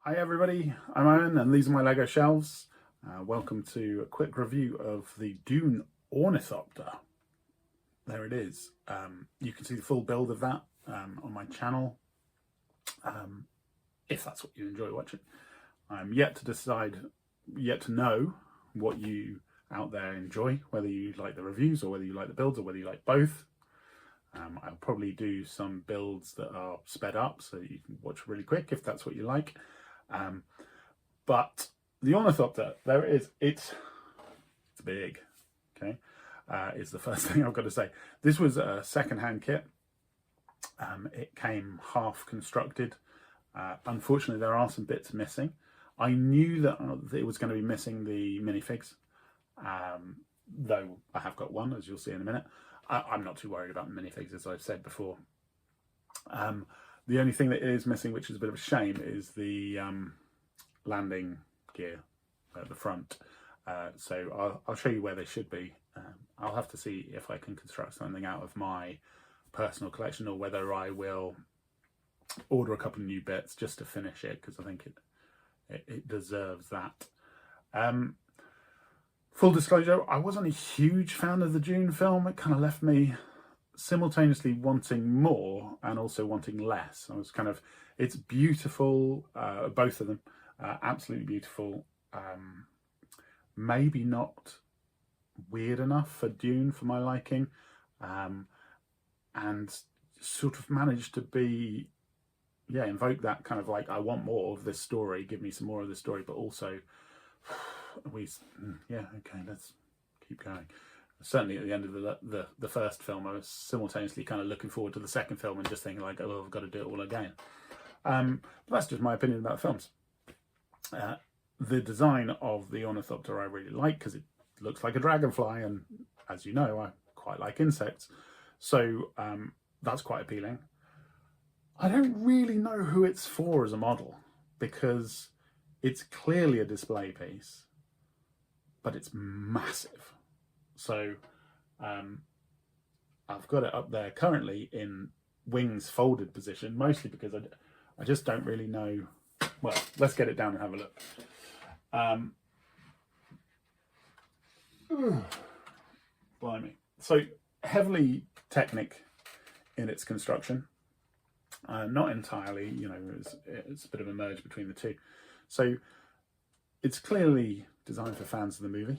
Hi everybody, I'm Owen and these are my Lego shelves. Welcome to a quick review of the Dune Ornithopter. There it is. You can see the full build of that on my channel, if that's what you enjoy watching. I'm yet to know what you out there enjoy, whether you like the reviews or whether you like the builds or whether you like both. I'll probably do some builds that are sped up so you can watch really quick if that's what you like. But the Ornithopter, there it is. It's big. Okay, is the first thing I've got to say. This was a second-hand kit. It came half constructed. Unfortunately, there are some bits missing. I knew that it was going to be missing the minifigs, though I have got one, as you'll see in a minute. I'm not too worried about the minifigs, as I've said before. The only thing that is missing, which is a bit of a shame, is the landing gear at the front. So I'll show you where they should be. I'll have to see if I can construct something out of my personal collection or whether I will order a couple of new bits just to finish it, because I think it deserves that. Full disclosure, I wasn't a huge fan of the Dune film. It kind of left me simultaneously wanting more and also wanting less. I was kind of, it's beautiful, both of them, absolutely beautiful. Maybe not weird enough for Dune for my liking, and sort of managed to be, invoke that kind of like, I want more of this story, give me some more of this story, but also, okay, let's keep going. Certainly at the end of the first film, I was simultaneously kind of looking forward to the second film and just thinking like, oh, I've got to do it all again. But that's just my opinion about films. The design of the Ornithopter I really like because it looks like a dragonfly, and as you know, I quite like insects. So that's quite appealing. I don't really know who it's for as a model because it's clearly a display piece, but it's massive. So I've got it up there currently in wings folded position, mostly because I just don't really know. Well, let's get it down and have a look. Blimey. So heavily Technic in its construction. Not entirely, it's a bit of a merge between the two. So it's clearly designed for fans of the movie.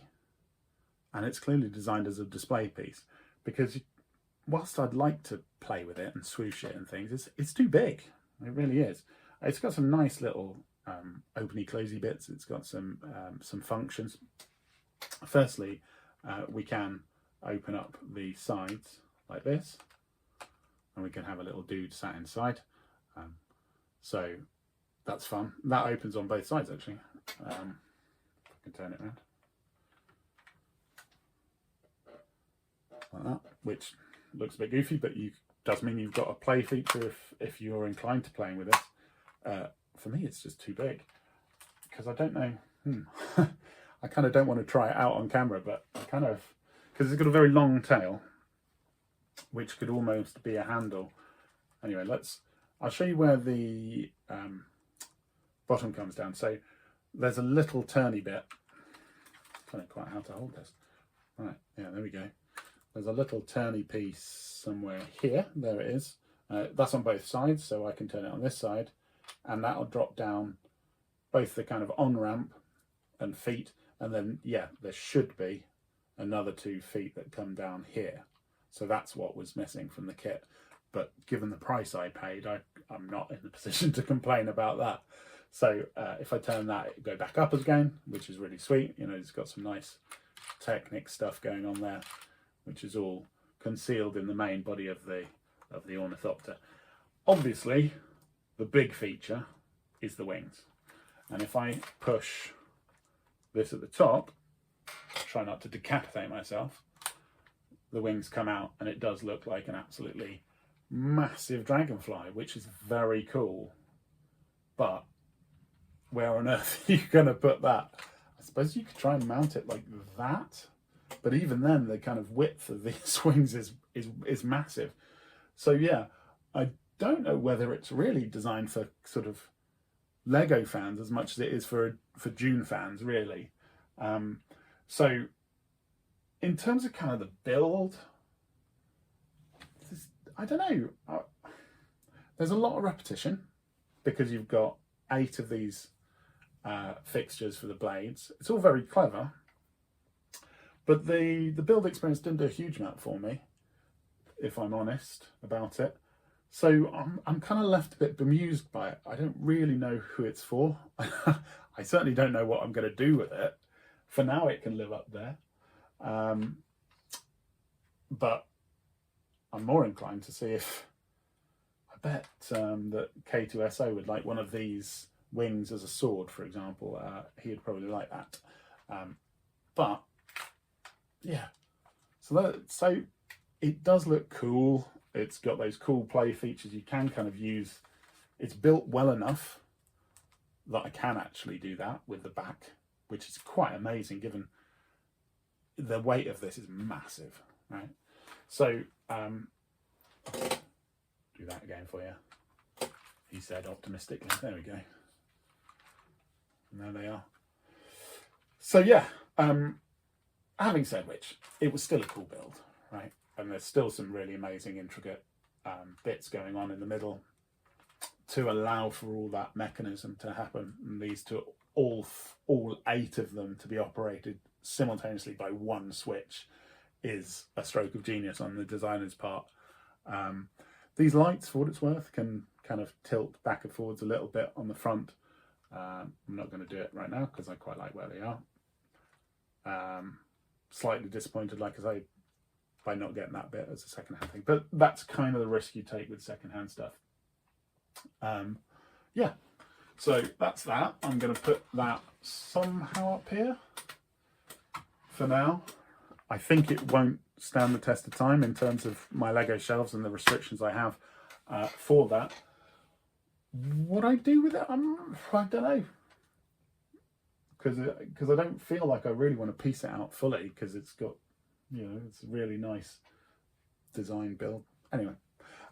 And it's clearly designed as a display piece, because whilst I'd like to play with it and swoosh it and things, it's too big. It really is. It's got some nice little openy closey bits. It's got some functions. Firstly, we can open up the sides like this, and we can have a little dude sat inside. So that's fun. That opens on both sides actually. I can turn it around. Like that, which looks a bit goofy, but does mean you've got a play feature if you're inclined to playing with this. For me, it's just too big because I don't know. I kind of don't want to try it out on camera, but I kind of, because it's got a very long tail, which could almost be a handle. Anyway, I'll show you where the bottom comes down. So there's a little turny bit. I don't know quite how to hold this. Right, yeah, there we go. There's a little turny piece somewhere here. There it is. That's on both sides, so I can turn it on this side, and that'll drop down both the kind of on-ramp and feet, and then, there should be another 2 feet that come down here. So that's what was missing from the kit. But given the price I paid, I'm not in the position to complain about that. So if I turn that, it'll go back up again, which is really sweet. It's got some nice Technic stuff going on there, which is all concealed in the main body of the Ornithopter. Obviously, the big feature is the wings. And if I push this at the top, try not to decapitate myself, the wings come out and it does look like an absolutely massive dragonfly, which is very cool. But where on earth are you going to put that? I suppose you could try and mount it like that. But even then, the kind of width of these wings is massive. So I don't know whether it's really designed for sort of Lego fans as much as it is for Dune fans, really. So in terms of kind of the build, I don't know. There's a lot of repetition because you've got 8 of these fixtures for the blades. It's all very clever, but the build experience didn't do a huge amount for me, if I'm honest about it. So I'm kind of left a bit bemused by it. I don't really know who it's for. I certainly don't know what I'm going to do with it. For now, it can live up there. But I'm more inclined to see if... I bet that K2SO would like one of these wings as a sword, for example. He would probably like that. But, yeah. So it does look cool. It's got those cool play features. You can kind of use... It's built well enough that I can actually do that with the back, which is quite amazing given the weight of this is massive, right? So, do that again for you, he said optimistically. There we go. And there they are. So yeah, having said which, it was still a cool build, right? And there's still some really amazing, intricate bits going on in the middle to allow for all that mechanism to happen, and these to all 8 of them to be operated simultaneously by one switch is a stroke of genius on the designer's part. These lights, for what it's worth, can kind of tilt back and forwards a little bit on the front. I'm not going to do it right now because I quite like where they are. Slightly disappointed, like I say, by not getting that bit as a second-hand thing. But that's kind of the risk you take with second-hand stuff. Yeah, so that's that. I'm going to put that somehow up here for now. I think it won't stand the test of time in terms of my Lego shelves and the restrictions I have for that. What I do with it, I don't know. Because I don't feel like I really want to piece it out fully, because it's got, you know, it's a really nice design build. Anyway,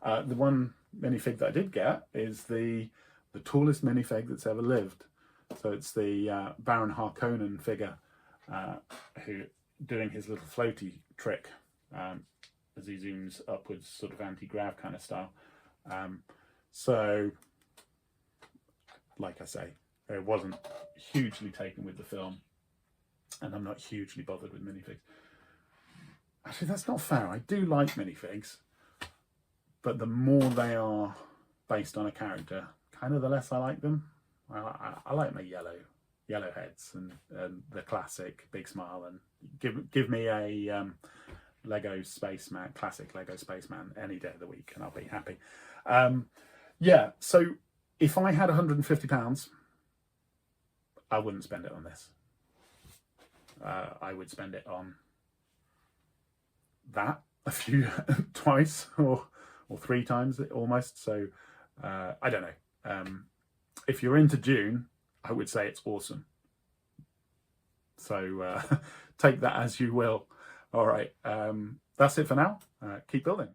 the one minifig that I did get is the tallest minifig that's ever lived. So it's the Baron Harkonnen figure, who doing his little floaty trick as he zooms upwards, sort of anti-grav kind of style. So, like I say, it wasn't hugely taken with the film, and I'm not hugely bothered with minifigs. Actually, that's not fair. I do like minifigs, but the more they are based on a character, kind of the less I like them. I like my yellow heads and the classic big smile, and give me a Lego Spaceman, classic Lego Spaceman any day of the week, and I'll be happy. Yeah, so if I had £150, I wouldn't spend it on this. I would spend it on that twice or 3 times almost. So I don't know. If you're into Dune, I would say it's awesome. So take that as you will. All right, that's it for now. Keep building.